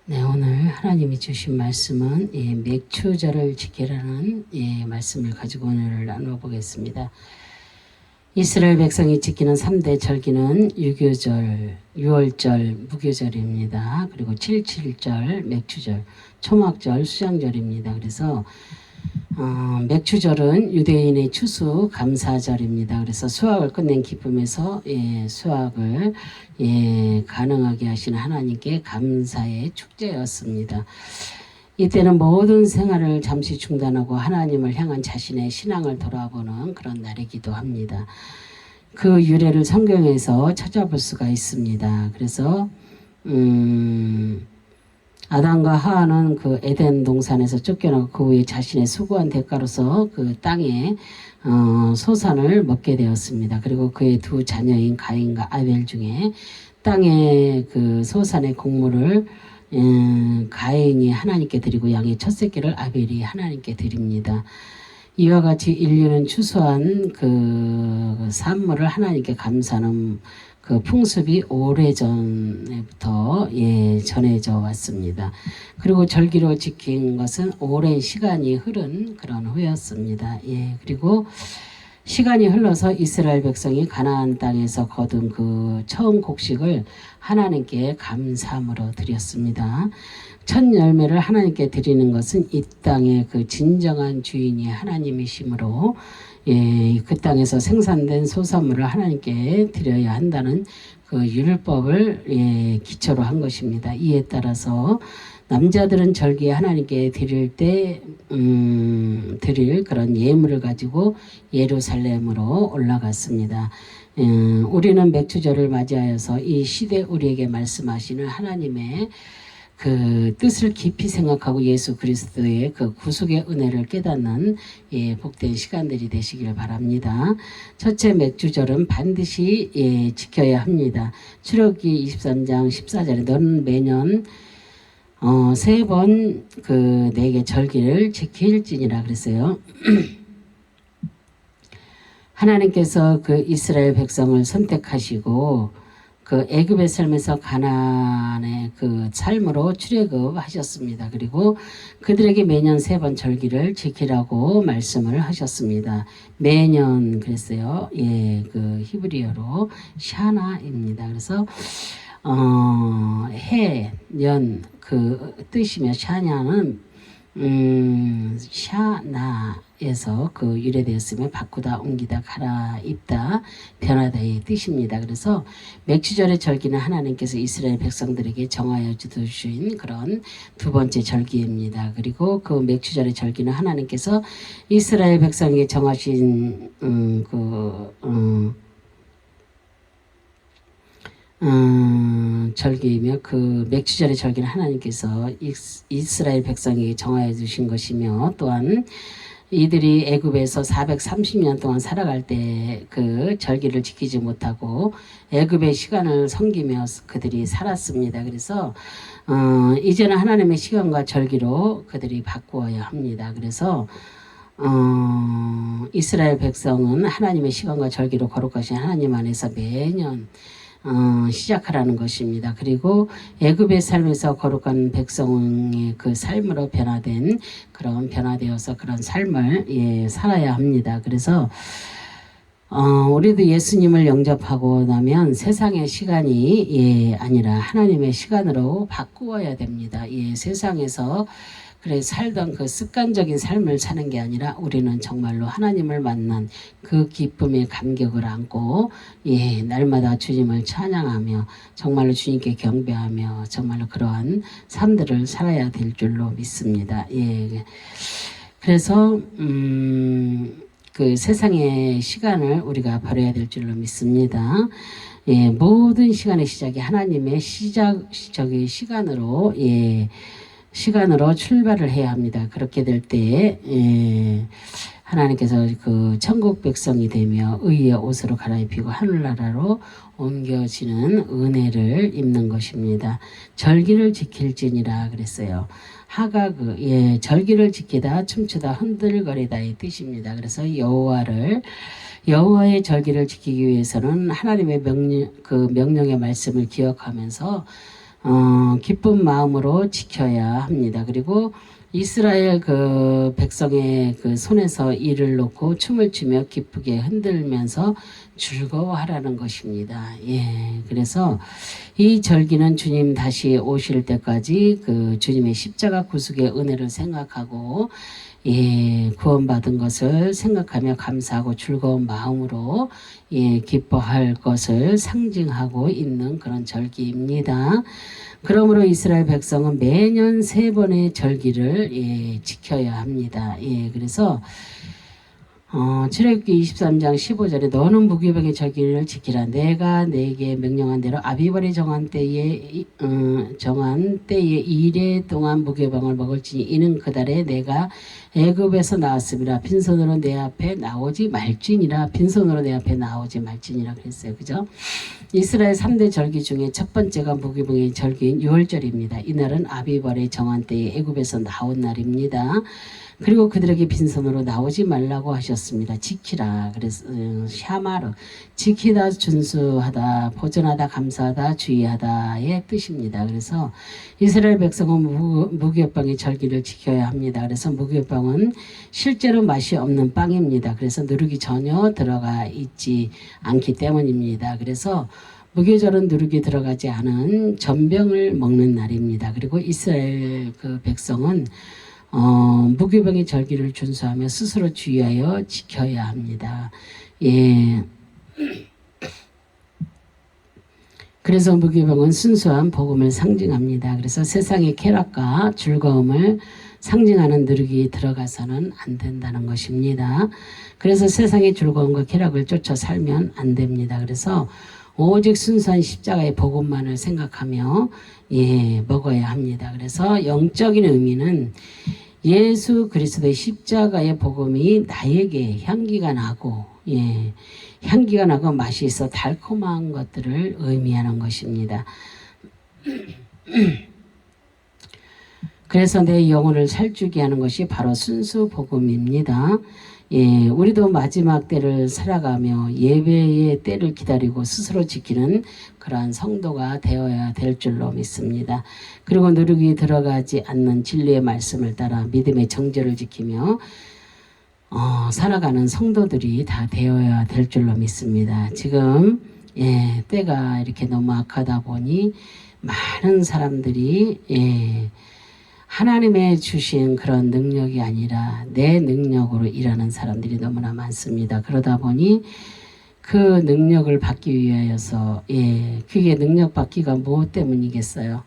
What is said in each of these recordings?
네, 오늘 하나님이 주신 말씀은 맥추절을 지키라는 말씀을 가지고 오늘 나눠보겠습니다. 이스라엘 백성이 지키는 3대 절기는 유교절, 유월절, 무교절입니다. 그리고 7.7절, 맥추절, 초막절, 수장절입니다. 그래서 맥추절은 유대인의 추수 감사절입니다. 그래서 수확을 끝낸 기쁨에서 수확을 가능하게 하시는 하나님께 감사의 축제였습니다. 이때는 모든 생활을 잠시 중단하고 하나님을 향한 자신의 신앙을 돌아보는 그런 날이기도 합니다. 그 유래를 성경에서 찾아볼 수가 있습니다. 그래서 아담과 하와는 그 에덴 동산에서 쫓겨나고 그 후에 자신의 수고한 대가로서 그 땅에 소산을 먹게 되었습니다. 그리고 그의 두 자녀인 가인과 아벨 중에 땅의 그 소산의 곡물을 가인이 하나님께 드리고 양의 첫 새끼를 아벨이 하나님께 드립니다. 이와 같이 인류는 추수한 그 산물을 하나님께 감사하는 그 풍습이 오래전부터 전해져 왔습니다. 그리고 절기로 지킨 것은 오랜 시간이 흐른 그런 후였습니다. 그리고 시간이 흘러서 이스라엘 백성이 가나안 땅에서 거둔 그 처음 곡식을 하나님께 감사함으로 드렸습니다. 첫 열매를 하나님께 드리는 것은 이 땅의 그 진정한 주인이 하나님이시므로 그 땅에서 생산된 소산물을 하나님께 드려야 한다는 그 율법을 기초로 한 것입니다. 이에 따라서 남자들은 절기에 하나님께 드릴 때 드릴 그런 예물을 가지고 예루살렘으로 올라갔습니다. 우리는 맥추절을 맞이하여서 이 시대 우리에게 말씀하시는 하나님의 그 뜻을 깊이 생각하고 예수 그리스도의 그 구속의 은혜를 깨닫는 복된 시간들이 되시길 바랍니다. 첫째 맥주절은 반드시 지켜야 합니다. 출애굽기 23장 14절에 너는 매년 세 번 그 내게 절기를 지킬지니라 그랬어요. 하나님께서 그 이스라엘 백성을 선택하시고 그 애굽의 삶에서 가나안의 그 삶으로 출애굽하셨습니다. 그리고 그들에게 매년 세 번 절기를 지키라고 말씀을 하셨습니다. 매년 그랬어요. 그 히브리어로 샤나입니다. 그래서 해, 년 그 뜻이며 샤냐는 샤나에서 그 유래되었으며 바꾸다, 옮기다, 갈아입다, 변하다의 뜻입니다. 그래서 맥추절의 절기는 하나님께서 이스라엘 백성들에게 정하여 주신 그런 두 번째 절기입니다. 그리고 그 맥추절의 절기는 하나님께서 이스라엘 백성에게 정하신 절기이며 그 맥추절의 절기는 하나님께서 이스라엘 백성에게 정하여 주신 것이며 또한 이들이 애굽에서 430년 동안 살아갈 때 그 절기를 지키지 못하고 애굽의 시간을 섬기며 그들이 살았습니다. 그래서 이제는 하나님의 시간과 절기로 그들이 바꾸어야 합니다. 그래서 이스라엘 백성은 하나님의 시간과 절기로 거룩하신 하나님 안에서 매년 시작하라는 것입니다. 그리고 애굽의 삶에서 거룩한 백성의 그 삶으로 변화되어서 그런 삶을 살아야 합니다. 그래서 우리도 예수님을 영접하고 나면 세상의 시간이 아니라 하나님의 시간으로 바꾸어야 됩니다. 세상에서 그래 살던 그 습관적인 삶을 사는 게 아니라 우리는 정말로 하나님을 만난 그 기쁨의 감격을 안고 날마다 주님을 찬양하며 정말로 주님께 경배하며 정말로 그러한 삶들을 살아야 될 줄로 믿습니다. 그래서 그 세상의 시간을 우리가 버려야 될 줄로 믿습니다. 모든 시간의 시작이 하나님의 시간으로 출발을 해야 합니다. 그렇게 될 때 하나님께서 그 천국 백성이 되며 의의 옷으로 갈아입히고 하늘나라로 옮겨지는 은혜를 입는 것입니다. 절기를 지킬지니라 그랬어요. 하가그 절기를 지키다 춤추다 흔들거리다의 뜻입니다. 그래서 여호와의 절기를 지키기 위해서는 하나님의 명령의 말씀을 기억하면서 기쁜 마음으로 지켜야 합니다. 그리고 이스라엘 그 백성의 그 손에서 이를 놓고 춤을 추며 기쁘게 흔들면서 즐거워하라는 것입니다. 예, 그래서 이 절기는 주님 다시 오실 때까지 그 주님의 십자가 구속의 은혜를 생각하고 예, 구원받은 것을 생각하며 감사하고 즐거운 마음으로 예, 기뻐할 것을 상징하고 있는 그런 절기입니다. 그러므로 이스라엘 백성은 매년 3번의 절기를 예, 지켜야 합니다. 예, 그래서 출애굽기 23장 15절에 너는 무교병의 절기를 지키라. 내가 네게 명령한 대로 아비벌이 정한 때에 2일 동안 무교병을 먹을지니 이는 그달에 내가 애굽에서 나왔음이라. 빈손으로 내 앞에 나오지 말지니라. 빈손으로 내 앞에 나오지 말지니라 그랬어요. 그죠? 이스라엘 3대 절기 중에 첫 번째가 무교병의 절기인 6월절입니다. 이날은 아비벌의 정한 때에 애굽에서 나온 날입니다. 그리고 그들에게 빈손으로 나오지 말라고 하셨습니다. 지키라. 그래서 샤마르 지키다, 준수하다, 보존하다, 감사하다, 주의하다의 뜻입니다. 그래서 이스라엘 백성은 무교병의 절기를 지켜야 합니다. 그래서 무교병은 실제로 맛이 없는 빵입니다. 그래서 누룩이 전혀 들어가 있지 않기 때문입니다. 그래서 무교절은 누룩이 들어가지 않은 전병을 먹는 날입니다. 그리고 이스라엘 그 백성은 무교병의 절기를 준수하며 스스로 주의하여 지켜야 합니다. 예. 그래서 무교병은 순수한 복음을 상징합니다. 그래서 세상의 쾌락과 즐거움을 상징하는 누룩이 들어가서는 안 된다는 것입니다. 그래서 세상의 즐거움과 쾌락을 쫓아 살면 안 됩니다. 그래서 오직 순수한 십자가의 복음만을 생각하며 예, 먹어야 합니다. 그래서 영적인 의미는 예수 그리스도의 십자가의 복음이 나에게 향기가 나고 예, 향기가 나고 맛이 있어 달콤한 것들을 의미하는 것입니다. 그래서 내 영혼을 살찌게 하는 것이 바로 순수 복음입니다. 예, 우리도 마지막 때를 살아가며 예배의 때를 기다리고 스스로 지키는 그러한 성도가 되어야 될 줄로 믿습니다. 그리고 누룩이 들어가지 않는 진리의 말씀을 따라 믿음의 정죄를 지키며 살아가는 성도들이 다 되어야 될 줄로 믿습니다. 지금 예, 때가 이렇게 너무 악하다 보니 많은 사람들이 예, 하나님의 주신 그런 능력이 아니라 내 능력으로 일하는 사람들이 너무나 많습니다. 그러다 보니 그 능력을 받기 위하여서 예, 그게 능력 받기가 무엇 때문이겠어요?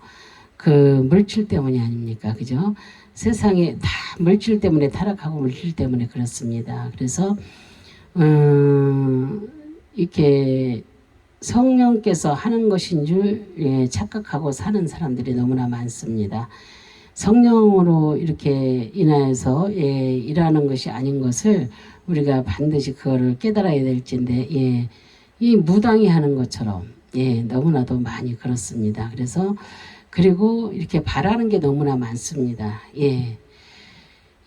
그 물질 때문이 아닙니까? 그죠? 세상에 다 물질 때문에 타락하고 물질 때문에 그렇습니다. 그래서 이렇게 성령께서 하는 것인 줄 예, 착각하고 사는 사람들이 너무나 많습니다. 성령으로 이렇게 인하여서 예, 일하는 것이 아닌 것을 우리가 반드시 그거를 깨달아야 될진데 예, 이 무당이 하는 것처럼 예, 너무나도 많이 그렇습니다. 그래서 그리고 이렇게 바라는 게 너무나 많습니다. 예.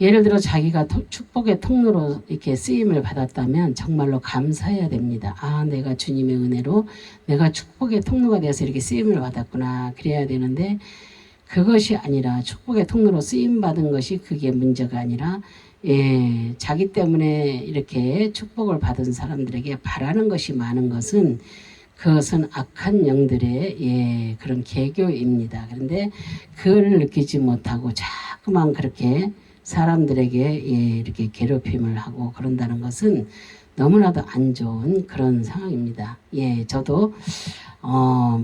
예를 들어 자기가 축복의 통로로 이렇게 쓰임을 받았다면 정말로 감사해야 됩니다. 아, 내가 주님의 은혜로 내가 축복의 통로가 되어서 이렇게 쓰임을 받았구나. 그래야 되는데 그것이 아니라 축복의 통로로 쓰임받은 것이 그게 문제가 아니라 예, 자기 때문에 이렇게 축복을 받은 사람들에게 바라는 것이 많은 것은 그것은 악한 영들의 예, 그런 계교입니다. 그런데 그걸 느끼지 못하고 자꾸만 그렇게 사람들에게 예, 이렇게 괴롭힘을 하고 그런다는 것은 너무나도 안 좋은 그런 상황입니다. 예, 저도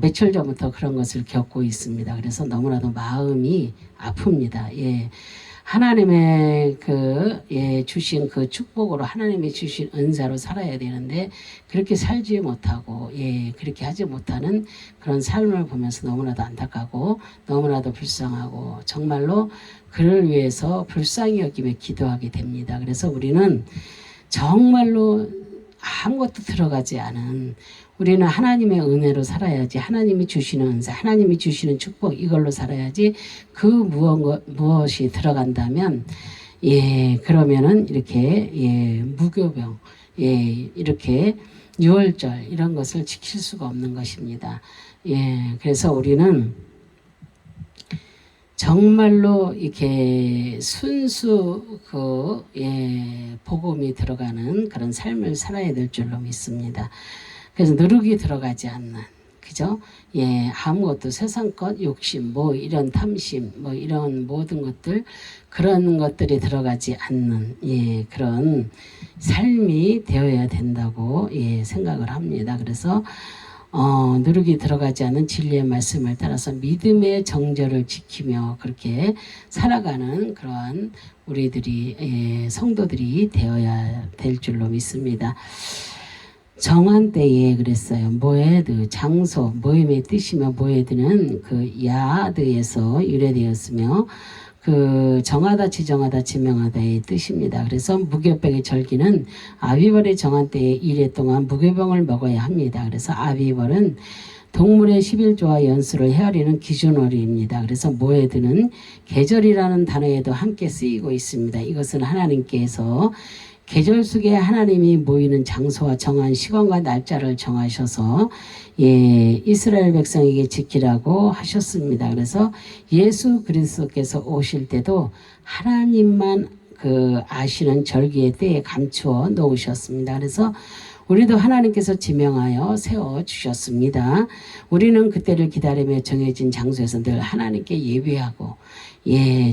며칠 전부터 그런 것을 겪고 있습니다. 그래서 너무나도 마음이 아픕니다. 예. 하나님의 예, 주신 그 축복으로 하나님이 주신 은사로 살아야 되는데 그렇게 살지 못하고 예, 그렇게 하지 못하는 그런 삶을 보면서 너무나도 안타깝고 너무나도 불쌍하고 정말로 그를 위해서 불쌍히 여기며 기도하게 됩니다. 그래서 우리는 정말로 아무것도 들어가지 않은 우리는 하나님의 은혜로 살아야지 하나님이 주시는 은사 하나님이 주시는 축복 이걸로 살아야지 그 무엇이 들어간다면 예 그러면은 이렇게 예 무교병 예 이렇게 유월절 이런 것을 지킬 수가 없는 것입니다. 예 그래서 우리는 정말로 이렇게 순수 복음이 들어가는 그런 삶을 살아야 될 줄로 믿습니다. 그래서 누룩이 들어가지 않는, 그죠? 아무것도 세상 것, 욕심, 이런 탐심, 이런 모든 것들, 그런 것들이 들어가지 않는, 그런 삶이 되어야 된다고, 생각을 합니다. 그래서, 누룩이 들어가지 않는 진리의 말씀을 따라서 믿음의 정절을 지키며 그렇게 살아가는 그러한 우리들이, 성도들이 되어야 될 줄로 믿습니다. 정한 때에 그랬어요. 모에드, 장소, 모임의 뜻이며 모에드는 그 야드에서 유래되었으며 그 정하다, 지정하다, 지명하다의 뜻입니다. 그래서 무교병의 절기는 아비벌의 정한 때에 1회 동안 무교병을 먹어야 합니다. 그래서 아비벌은 동물의 11조와 연수를 헤아리는 기준어리입니다. 그래서 모에드는 계절이라는 단어에도 함께 쓰이고 있습니다. 이것은 하나님께서 계절 속에 하나님이 모이는 장소와 정한 시간과 날짜를 정하셔서 이스라엘 백성에게 지키라고 하셨습니다. 그래서 예수 그리스도께서 오실 때도 하나님만 그 아시는 절기의 때에 감추어 놓으셨습니다. 그래서 우리도 하나님께서 지명하여 세워주셨습니다. 우리는 그때를 기다리며 정해진 장소에서 늘 하나님께 예배하고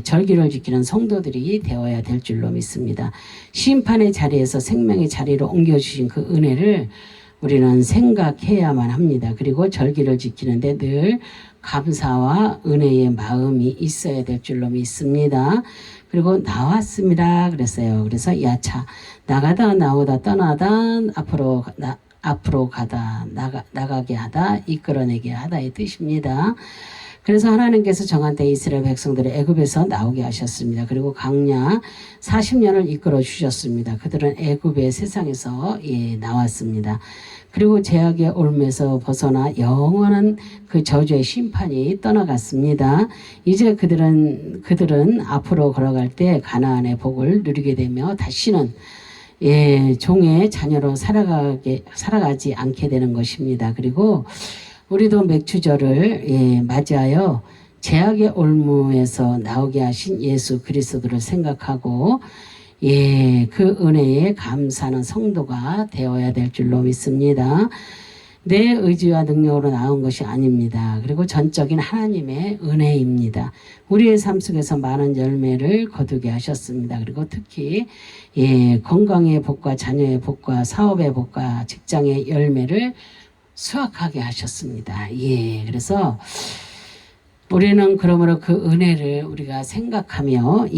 절기를 지키는 성도들이 되어야 될 줄로 믿습니다. 심판의 자리에서 생명의 자리로 옮겨주신 그 은혜를 우리는 생각해야만 합니다. 그리고 절기를 지키는데 늘 감사와 은혜의 마음이 있어야 될 줄로 믿습니다. 그리고 나왔습니다 그랬어요. 그래서 야차, 나가다, 나오다, 떠나다, 앞으로 가다, 나가게 하다, 이끌어내게 하다의 뜻입니다. 그래서 하나님께서 정한 때 이스라엘 백성들을 애굽에서 나오게 하셨습니다. 그리고 광야 40년을 이끌어 주셨습니다. 그들은 애굽의 세상에서 나왔습니다. 그리고 제약의 올무에서 벗어나 영원한 그 저주의 심판이 떠나갔습니다. 이제 그들은 앞으로 걸어갈 때 가나안의 복을 누리게 되며 다시는 종의 자녀로 살아가지 않게 되는 것입니다. 그리고 우리도 맥추절을 맞이하여 제약의 올무에서 나오게 하신 예수 그리스도를 생각하고 그 은혜에 감사하는 성도가 되어야 될 줄로 믿습니다. 내 의지와 능력으로 나온 것이 아닙니다. 그리고 전적인 하나님의 은혜입니다. 우리의 삶 속에서 많은 열매를 거두게 하셨습니다. 그리고 특히 건강의 복과 자녀의 복과 사업의 복과 직장의 열매를 수확하게 하셨습니다. 그래서 우리는 그러므로 그 은혜를 우리가 생각하며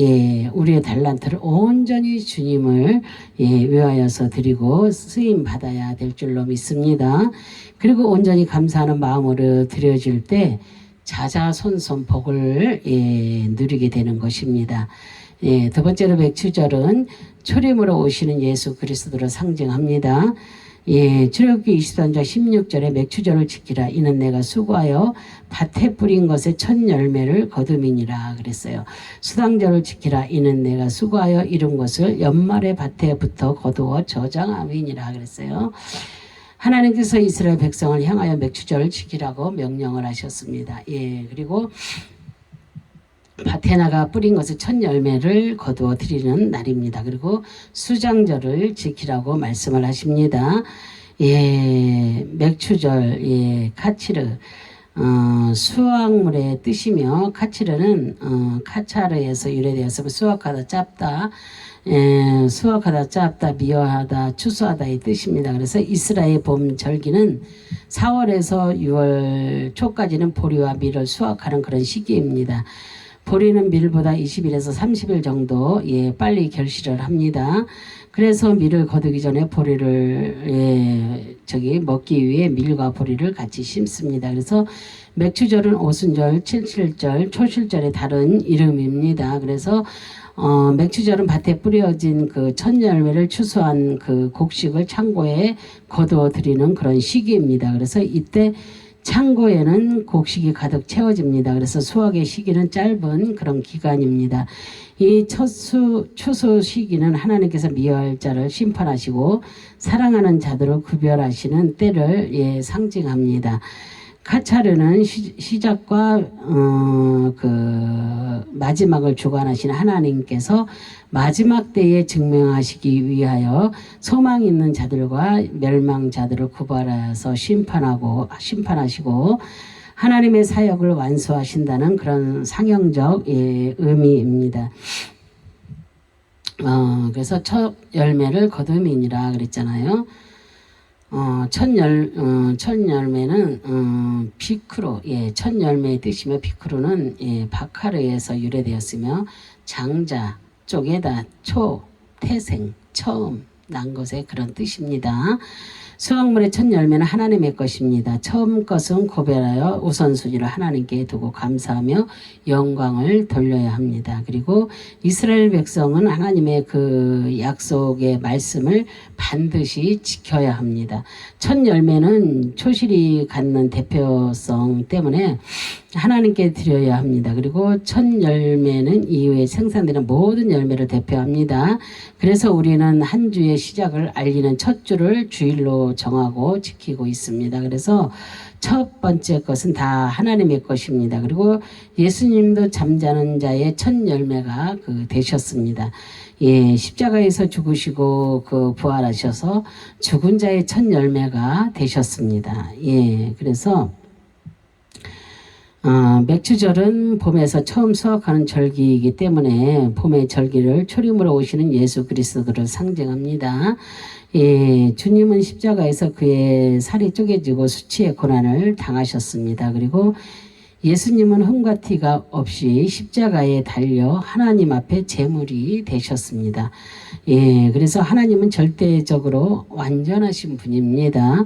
우리의 달란트를 온전히 주님을 위하여서 드리고 쓰임 받아야 될 줄로 믿습니다. 그리고 온전히 감사하는 마음으로 드려질 때 자자손손 복을 누리게 되는 것입니다. 두 번째로 맥추절은 초림으로 오시는 예수 그리스도를 상징합니다. 출애굽기 23장 16절에 맥추절을 지키라. 이는 내가 수고하여 밭에 뿌린 것의 첫 열매를 거둠이니라 그랬어요. 수당절을 지키라. 이는 내가 수고하여 이룬 것을 연말의 밭에부터 거두어 저장함이니라 그랬어요. 하나님께서 이스라엘 백성을 향하여 맥추절을 지키라고 명령을 하셨습니다. 그리고 밭에 나가 뿌린 것을 첫 열매를 거두어 드리는 날입니다. 그리고 수장절을 지키라고 말씀을 하십니다. 맥추절, 카치르, 수확물의 뜻이며 카치르는 카차르에서 유래되어서 수확하다, 짧다, 수확하다, 짧다, 미워하다, 추수하다의 뜻입니다. 그래서 이스라엘 봄 절기는 4월에서 6월 초까지는 보리와 밀을 수확하는 그런 시기입니다. 보리는 밀보다 20일에서 30일 정도 빨리 결실을 합니다. 그래서 밀을 거두기 전에 보리를 먹기 위해 밀과 보리를 같이 심습니다. 그래서 맥추절은 오순절, 칠칠절, 초실절의 다른 이름입니다. 그래서 맥추절은 밭에 뿌려진 그 첫 열매를 추수한 그 곡식을 창고에 거두어 드리는 그런 시기입니다. 그래서 이때 창고에는 곡식이 가득 채워집니다. 그래서 수확의 시기는 짧은 그런 기간입니다. 이 추수 시기는 하나님께서 미워할 자를 심판하시고 사랑하는 자들을 구별하시는 때를 상징합니다. 카차르는 시작과 그 마지막을 주관하신 하나님께서 마지막 때에 증명하시기 위하여 소망 있는 자들과 멸망자들을 구별해서 심판하시고 하나님의 사역을 완수하신다는 그런 상형적 의미입니다. 그래서 첫 열매를 거두민이라 그랬잖아요. 첫 열매는 비크로, 첫 열매의 뜻이며 비크로는 바카르에서 유래되었으며 장자, 쪼개다, 초, 태생, 처음 난 것의 그런 뜻입니다. 수확물의 첫 열매는 하나님의 것입니다. 처음 것은 고별하여 우선순위를 하나님께 두고 감사하며 영광을 돌려야 합니다. 그리고 이스라엘 백성은 하나님의 그 약속의 말씀을 반드시 지켜야 합니다. 첫 열매는 초실이 갖는 대표성 때문에 하나님께 드려야 합니다. 그리고 첫 열매는 이후에 생산되는 모든 열매를 대표합니다. 그래서 우리는 한 주의 시작을 알리는 첫 주를 주일로 정하고 지키고 있습니다. 그래서 첫 번째 것은 다 하나님의 것입니다. 그리고 예수님도 잠자는 자의 첫 열매가 되셨습니다. 십자가에서 죽으시고 부활하셔서 죽은 자의 첫 열매가 되셨습니다. 그래서 맥주절은 봄에서 처음 수확하는 절기이기 때문에 봄의 절기를 초림으로 오시는 예수 그리스도를 상징합니다. 주님은 십자가에서 그의 살이 쪼개지고 수치의 고난을 당하셨습니다. 그리고 예수님은 흠과 티가 없이 십자가에 달려 하나님 앞에 제물이 되셨습니다. 그래서 하나님은 절대적으로 완전하신 분입니다.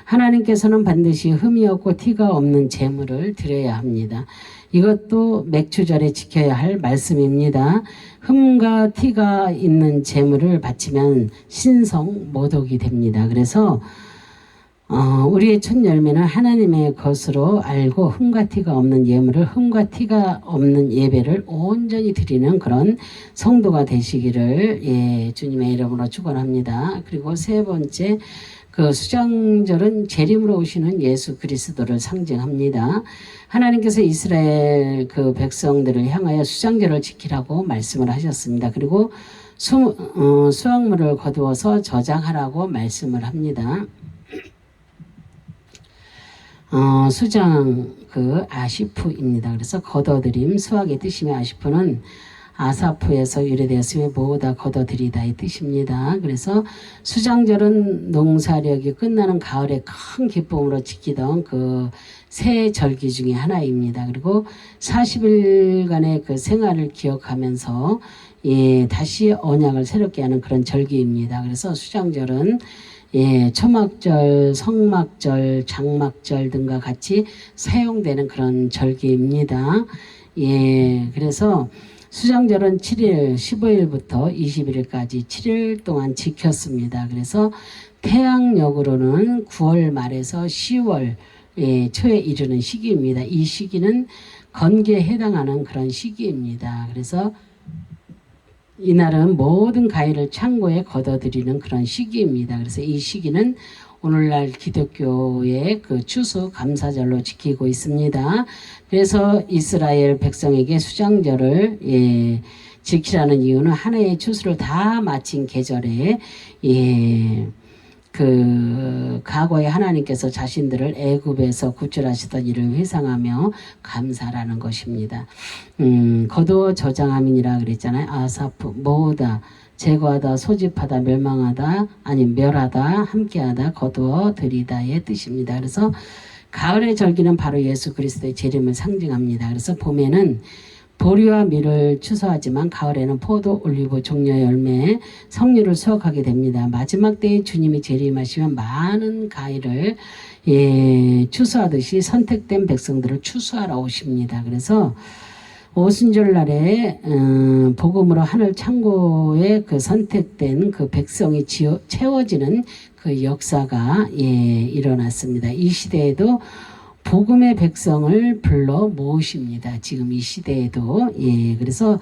하나님께서는 반드시 흠이 없고 티가 없는 제물을 드려야 합니다. 이것도 맥주절에 지켜야 할 말씀입니다. 흠과 티가 있는 제물을 바치면 신성 모독이 됩니다. 그래서 우리의 첫 열매는 하나님의 것으로 알고 흠과 티가 없는 예물을 흠과 티가 없는 예배를 온전히 드리는 그런 성도가 되시기를 주님의 이름으로 축원합니다. 그리고 세 번째 수장절은 재림으로 오시는 예수 그리스도를 상징합니다. 하나님께서 이스라엘 백성들을 향하여 수장절을 지키라고 말씀을 하셨습니다. 그리고 수확물을 거두어서 저장하라고 말씀을 합니다. 수장 아시프입니다. 그래서 거둬들임, 수확의 뜻이며 아시프는 아사프에서 유래되었으며 모으다 거둬들이다의 뜻입니다. 그래서 수장절은 농사력이 끝나는 가을에 큰 기쁨으로 지키던 새 절기 중에 하나입니다. 그리고 40일간의 생활을 기억하면서 다시 언약을 새롭게 하는 그런 절기입니다. 그래서 수장절은 초막절, 성막절, 장막절 등과 같이 사용되는 그런 절기입니다. 그래서 수장절은 7일, 15일부터 21일까지 7일 동안 지켰습니다. 그래서 태양력으로는 9월 말에서 10월 초에 이르는 시기입니다. 이 시기는 건기에 해당하는 그런 시기입니다. 그래서 이날은 모든 가위를 창고에 걷어들이는 그런 시기입니다. 그래서 이 시기는 오늘날 기독교의 추수 감사절로 지키고 있습니다. 그래서 이스라엘 백성에게 수장절을 지키라는 이유는 하나의 추수를 다 마친 계절에 과거에 하나님께서 자신들을 애굽에서 구출하시던 일을 회상하며 감사라는 것입니다. 거두어 저장함이니라 그랬잖아요. 아사프, 모으다, 제거하다, 소집하다, 멸망하다, 아니 멸하다, 함께하다, 거두어 들이다의 뜻입니다. 그래서 가을의 절기는 바로 예수 그리스도의 재림을 상징합니다. 그래서 봄에는 보리와 밀을 추수하지만 가을에는 포도, 올리브, 종려 열매, 석류를 수확하게 됩니다. 마지막 때에 주님이 재림하시면 많은 가위를 추수하듯이 선택된 백성들을 추수하러 오십니다. 그래서 오순절 날에 복음으로 하늘 창고에 선택된 백성이 채워지는 역사가 일어났습니다. 이 시대에도 복음의 백성을 불러 모으십니다. 지금 이 시대에도 그래서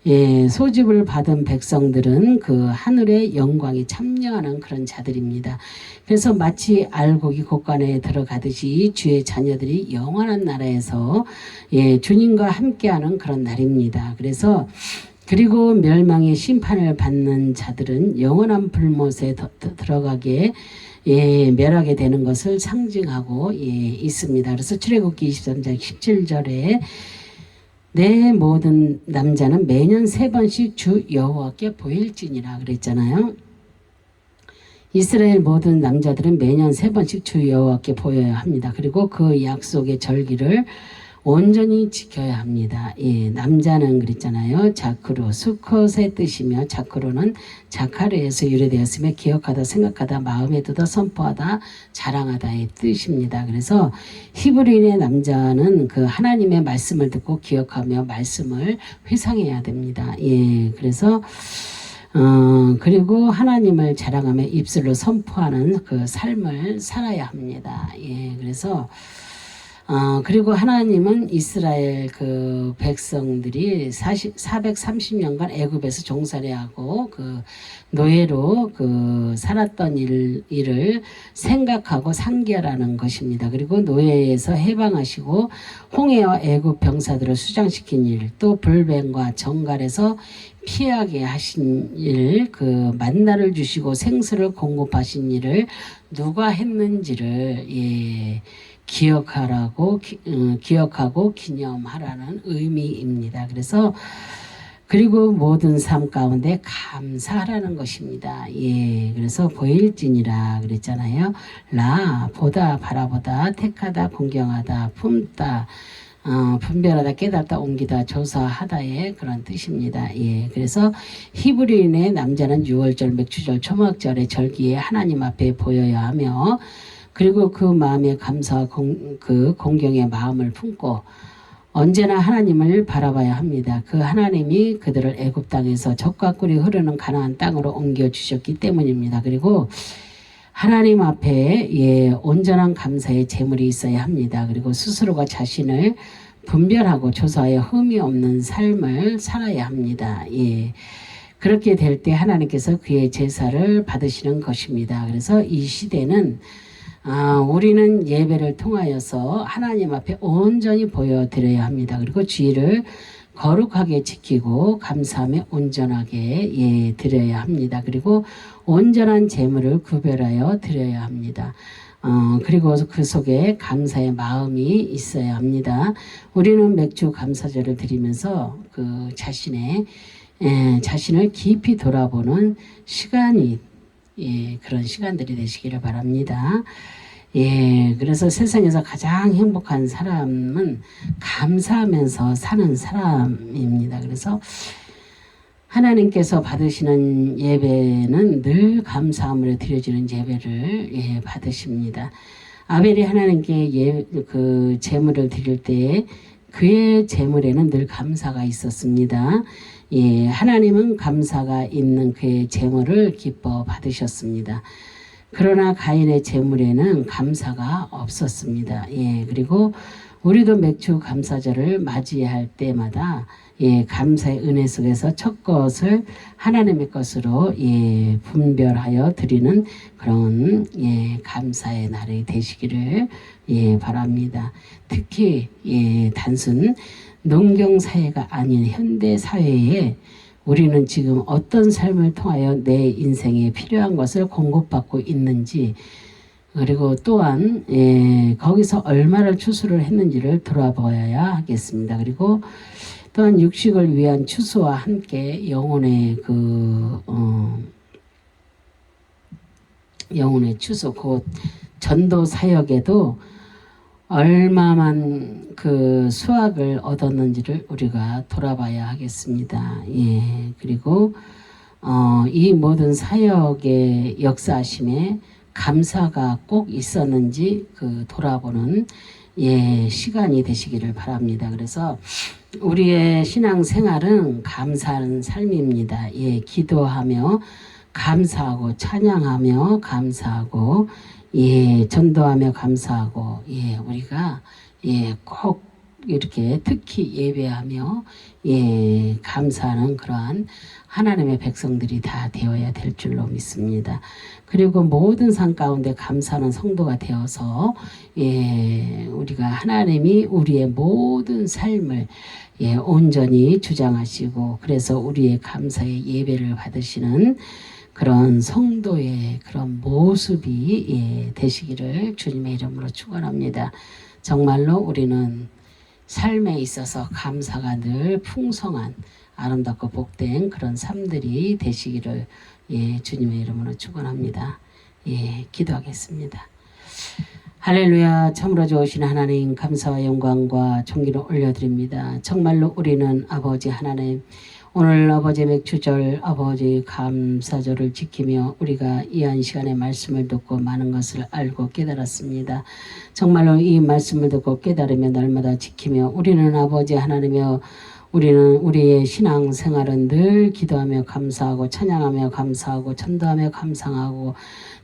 예, 소집을 받은 백성들은 그 하늘의 영광에 참여하는 그런 자들입니다. 그래서 마치 알곡이 곳간에 들어가듯이 주의 자녀들이 영원한 나라에서 예, 주님과 함께하는 그런 날입니다. 그래서 그리고 멸망의 심판을 받는 자들은 영원한 불못에 들어가게 예, 멸하게 되는 것을 상징하고 예, 있습니다. 그래서 출애굽기 23장 17절에 내 모든 남자는 매년 3번씩 주 여호와께 보일지니라 그랬잖아요. 이스라엘 모든 남자들은 매년 3번씩 주 여호와께 보여야 합니다. 그리고 그 약속의 절기를 온전히 지켜야 합니다. 예, 남자는 그랬잖아요. 자크루, 수컷의 뜻이며 자크루는 자카르에서 유래되었으며 기억하다, 생각하다, 마음에 두다, 선포하다, 자랑하다의 뜻입니다. 그래서 히브리인의 남자는 그 하나님의 말씀을 듣고 기억하며 말씀을 회상해야 됩니다. 예, 그래서 그리고 하나님을 자랑하며 입술로 선포하는 그 삶을 살아야 합니다. 예, 그래서 그리고 하나님은 이스라엘 그 백성들이 430년간 애굽에서 종살이하고 그 노예로 그 살았던 일을 생각하고 상기하라는 것입니다. 그리고 노예에서 해방하시고 홍해와 애굽 병사들을 수장시킨 일, 또 불뱀과 정갈에서 피하게 하신 일, 그 만나를 주시고 생수를 공급하신 일을 누가 했는지를 예, 기억하고 기념하라는 의미입니다. 그래서 그리고 모든 삶 가운데 감사하라는 것입니다. 예, 그래서 보일지니라 그랬잖아요. 보다, 바라보다, 택하다, 공경하다, 품다, 분별하다, 깨닫다, 옮기다, 조사하다의 그런 뜻입니다. 예, 그래서 히브리인의 남자는 유월절, 맥주절, 초막절의 절기에 하나님 앞에 보여야 하며 그리고 그 마음에 감사와 공경의 마음을 품고 언제나 하나님을 바라봐야 합니다. 그 하나님이 그들을 애굽 땅에서 젖과 꿀이 흐르는 가나안 땅으로 옮겨주셨기 때문입니다. 그리고 하나님 앞에 예, 온전한 감사의 제물이 있어야 합니다. 그리고 스스로가 자신을 분별하고 조사하여 흠이 없는 삶을 살아야 합니다. 예. 그렇게 될 때 하나님께서 그의 제사를 받으시는 것입니다. 그래서 이 시대는 우리는 예배를 통하여서 하나님 앞에 온전히 보여드려야 합니다. 그리고 주의를 거룩하게 지키고 감사하며 온전하게 예, 드려야 합니다. 그리고 온전한 제물을 구별하여 드려야 합니다. 그리고 그 속에 감사의 마음이 있어야 합니다. 우리는 맥주 감사절을 드리면서 그 자신을 깊이 돌아보는 시간이 예, 그런 시간들이 되시기를 바랍니다. 예, 그래서 세상에서 가장 행복한 사람은 감사하면서 사는 사람입니다. 그래서 하나님께서 받으시는 예배는 늘 감사함으로 드려지는 예배를 예, 받으십니다. 아벨이 하나님께 그 제물을 드릴 때 그의 제물에는 늘 감사가 있었습니다. 예, 하나님은 감사가 있는 그의 제물을 기뻐 받으셨습니다. 그러나 가인의 제물에는 감사가 없었습니다. 예, 그리고 우리도 맥주 감사절을 맞이할 때마다 예, 감사의 은혜 속에서 첫 것을 하나님의 것으로 예, 분별하여 드리는 그런 예, 감사의 날이 되시기를 예, 바랍니다. 특히 예, 단순 농경 사회가 아닌 현대 사회에 우리는 지금 어떤 삶을 통하여 내 인생에 필요한 것을 공급받고 있는지 그리고 또한 예, 거기서 얼마를 추수를 했는지를 돌아보아야 하겠습니다. 그리고 또한 육식을 위한 추수와 함께 영혼의 영혼의 추수 곧 전도 사역에도 얼마만 그 수확을 얻었는지를 우리가 돌아봐야 하겠습니다. 예, 그리고 이 모든 사역의 역사하심에 감사가 꼭 있었는지 그 돌아보는 예, 시간이 되시기를 바랍니다. 그래서 우리의 신앙 생활은 감사하는 삶입니다. 예, 기도하며 감사하고 찬양하며 감사하고 예, 전도하며 감사하고 예, 우리가 예, 꼭 이렇게 특히 예배하며 감사하는 그러한 하나님의 백성들이 다 되어야 될 줄로 믿습니다. 그리고 모든 상 가운데 감사하는 성도가 되어서 우리가 하나님이 우리의 모든 삶을 온전히 주장하시고 그래서 우리의 감사의 예배를 받으시는 그런 성도의 그런 모습이 되시기를 주님의 이름으로 축원합니다. 정말로 우리는 삶에 있어서 감사가 늘 풍성한 아름답고 복된 그런 삶들이 되시기를 주님의 이름으로 축원합니다. 기도하겠습니다. 할렐루야. 참으로 좋으신 하나님 감사와 영광과 존귀를 올려드립니다. 정말로 우리는 아버지 하나님 오늘 아버지 맥주절 아버지 감사절을 지키며 우리가 이 한 시간에 말씀을 듣고 많은 것을 알고 깨달았습니다. 정말로 이 말씀을 듣고 깨달으며 날마다 지키며 우리는 아버지 하나님여 우리는 우리의 신앙 생활은 늘 기도하며 감사하고 찬양하며 감사하고 전도하며 감상하고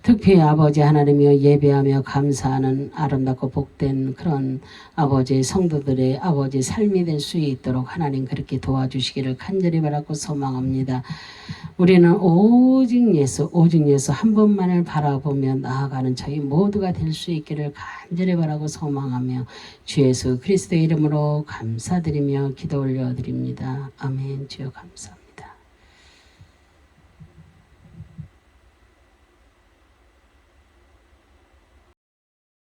특히 아버지 하나님이여 예배하며 감사하는 아름답고 복된 그런 아버지 성도들의 아버지 삶이 될 수 있도록 하나님 그렇게 도와주시기를 간절히 바라고 소망합니다. 우리는 오직 예수 한 번만을 바라보며 나아가는 저희 모두가 될 수 있기를 간절히 바라고 소망하며 주 예수 그리스도의 이름으로 감사드리며 기도 올려드립니다. 아멘. 주여 감사합니다.